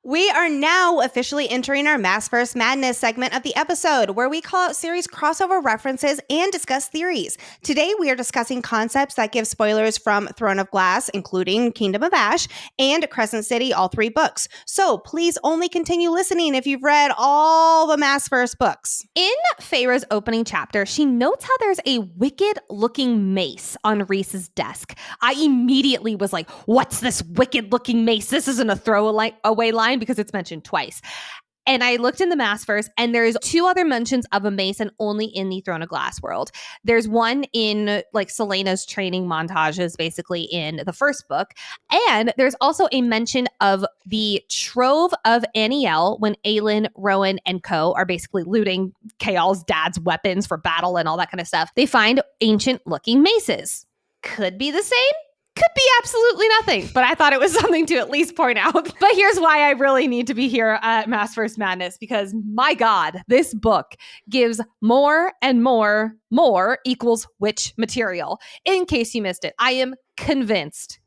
We are now officially entering our Maasverse Madness segment of the episode, where we call out series crossover references and discuss theories. Today, we are discussing concepts that give spoilers from Throne of Glass, including Kingdom of Ash, and Crescent City, all 3 books. So please only continue listening if you've read all the Maasverse books. In Feyre's opening chapter, she notes how there's a wicked-looking mace on Rhys's desk. I immediately was like, what's this wicked-looking mace? This isn't a throwaway line because it's mentioned twice. And I looked in the Maasverse, and there's 2 other mentions of a mace, and only in the Throne of Glass world. There's one in like Celaena's training montages, basically in the first book. And there's also a mention of the Trove of Aniel when Aelin, Rowan, and co. are basically looting Chaol's dad's weapons for battle and all that kind of stuff. They find ancient-looking maces. Could be the same. Could be absolutely nothing, but I thought it was something to at least point out. But here's why I really need to be here at Maasverse Madness, because my God, this book gives more and more equals witch material. In case you missed it, I am convinced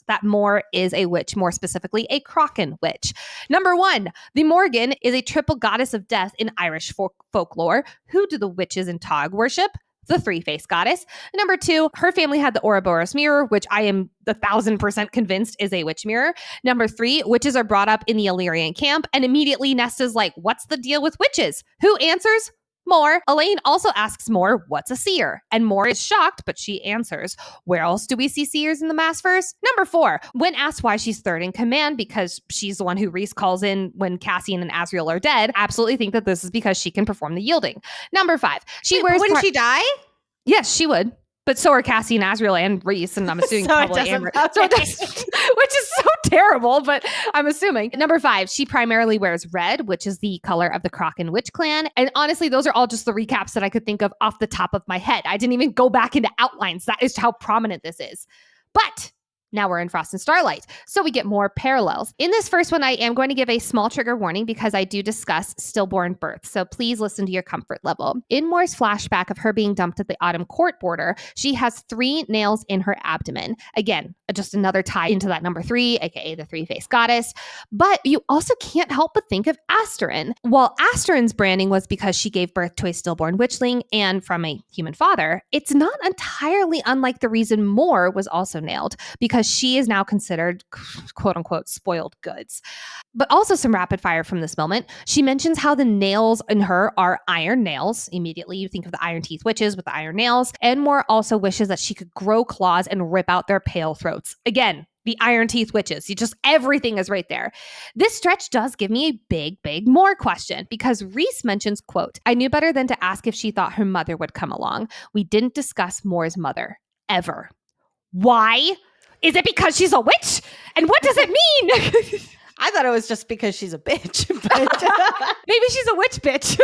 that Mor is a witch, more specifically a Kraken witch. Number 1, the Morgan is a triple goddess of death in Irish folklore. Who do the witches in Tog worship? The 3-faced goddess. Number 2, her family had the Ouroboros mirror, which I am 1,000% convinced is a witch mirror. Number 3, witches are brought up in the Illyrian camp, and immediately Nesta's like, what's the deal with witches? Who answers? Mor. Elaine also asks Mor, what's a seer? And Mor is shocked, but she answers, where else do we see seers in the Maasverse? Number 4, when asked why she's third in command, because she's the one who Rhys calls in when Cassian and Azriel are dead, absolutely think that this is because she can perform the yielding. Number 5, wouldn't she die? Yes, she would. But so are Cassie and Azriel and Rhys, and I'm assuming probably Amber. Okay. Which is so terrible, but I'm assuming. Number 5, she primarily wears red, which is the color of the Kraken Witch Clan. And honestly, those are all just the recaps that I could think of off the top of my head. I didn't even go back into outlines. That is how prominent this is. But now we're in Frost and Starlight, so we get more parallels. In this first one, I am going to give a small trigger warning because I do discuss stillborn birth, so please listen to your comfort level. In Mor's flashback of her being dumped at the Autumn Court border, she has 3 nails in her abdomen. Again, just another tie into that number 3, aka the 3-faced goddess. But you also can't help but think of Asterin. While Asterin's branding was because she gave birth to a stillborn witchling and from a human father, it's not entirely unlike the reason Mor was also nailed, because she is now considered quote unquote spoiled goods. But also some rapid fire from this moment. She mentions how the nails in her are iron nails. Immediately you think of the Iron Teeth witches with the iron nails. And Mor also wishes that she could grow claws and rip out their pale throats. Again, the Iron Teeth witches. Everything is right there. This stretch does give me a big Mor question, because Rhys mentions, quote, I knew better than to ask if she thought her mother would come along. We didn't discuss Mor's mother. Ever. Why? Is it because she's a witch? And what does it mean? I thought it was just because she's a bitch. But maybe she's a witch bitch.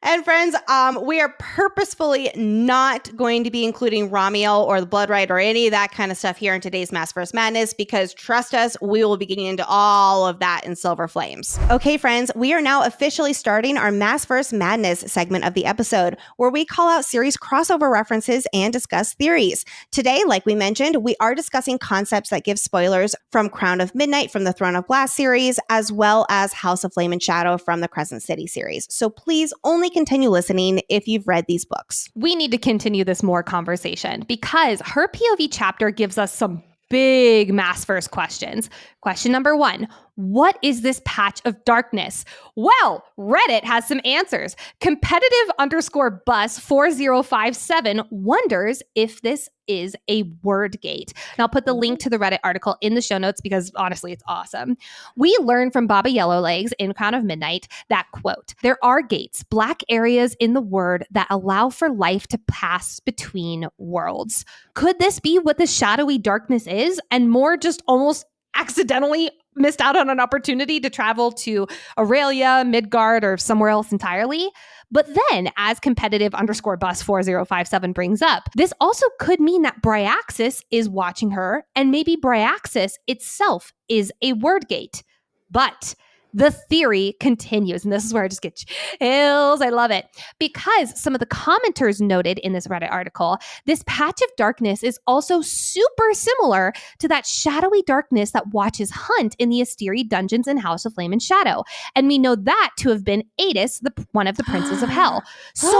And friends, we are purposefully not going to be including Ramiel or the Blood Rite or any of that kind of stuff here in today's Maasverse Madness, because trust us, we will be getting into all of that in Silver Flames. Okay, friends, we are now officially starting our Maasverse Madness segment of the episode, where we call out series crossover references and discuss theories. Today, like we mentioned, we are discussing concepts that give spoilers from Crown of Midnight from the Throne of Glass series, as well as House of Flame and Shadow from the Crescent City series. So please only continue listening if you've read these books. We need to continue this Mor conversation, because her POV chapter gives us some big Maasverse questions. Question number 1, what is this patch of darkness? Well, Reddit has some answers. Competitive_bus 4057 wonders if this is a word gate. And I'll put the link to the Reddit article in the show notes because honestly, it's awesome. We learned from Baba Yellowlegs in Crown of Midnight that, quote, there are gates, black areas in the word that allow for life to pass between worlds. Could this be what the shadowy darkness is? And Mor just almost accidentally missed out on an opportunity to travel to Aurelia, Midgard, or somewhere else entirely. But then, as competitive_bus 4057 brings up, this also could mean that Bryaxis is watching her, and maybe Bryaxis itself is a word gate. But The theory continues, and this is where I just get chills. I love it. Because some of the commenters noted in this Reddit article, this patch of darkness is also super similar to that shadowy darkness that watches Hunt in the Asteri dungeons in House of Flame and Shadow. And we know that to have been Adis, one of the princes of hell. So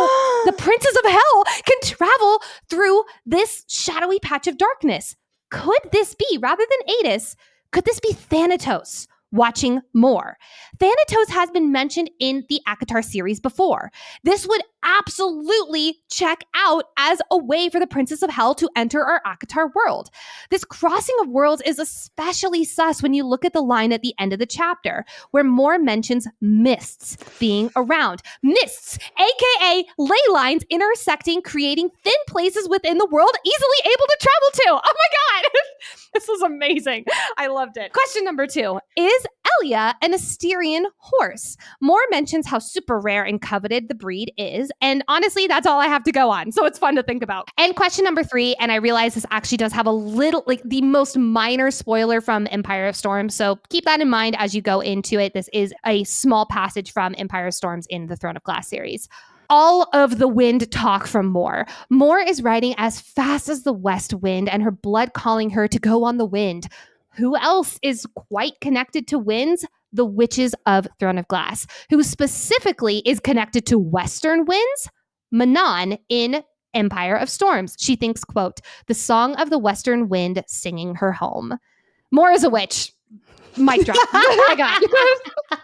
the princes of hell can travel through this shadowy patch of darkness. Could this be, rather than Adis, could this be Thanatos watching more? Thanatos has been mentioned in the ACOTAR series before. This would absolutely check out as a way for the Princess of Hell to enter our ACOTAR world. This crossing of worlds is especially sus when you look at the line at the end of the chapter, where Moore mentions mists being around. Mists, aka ley lines intersecting, creating thin places within the world easily able to travel to. Oh my God! This was amazing. I loved it. Question number 2. Is Elia an Asterian horse? Moore mentions how super rare and coveted the breed is, and honestly, that's all I have to go on, so it's fun to think about. And question number 3, and I realize this actually does have a little, like the most minor spoiler from Empire of Storms, so keep that in mind as you go into it. This is a small passage from Empire of Storms in the Throne of Glass series. All of the wind talk from Moore. Moore is riding as fast as the west wind and her blood calling her to go on the wind. Who else is quite connected to winds? The Witches of Throne of Glass, who specifically is connected to western winds? Manon in Empire of Storms. She thinks, quote, the song of the western wind singing her home. Moore is a witch. Mic drop. I got it.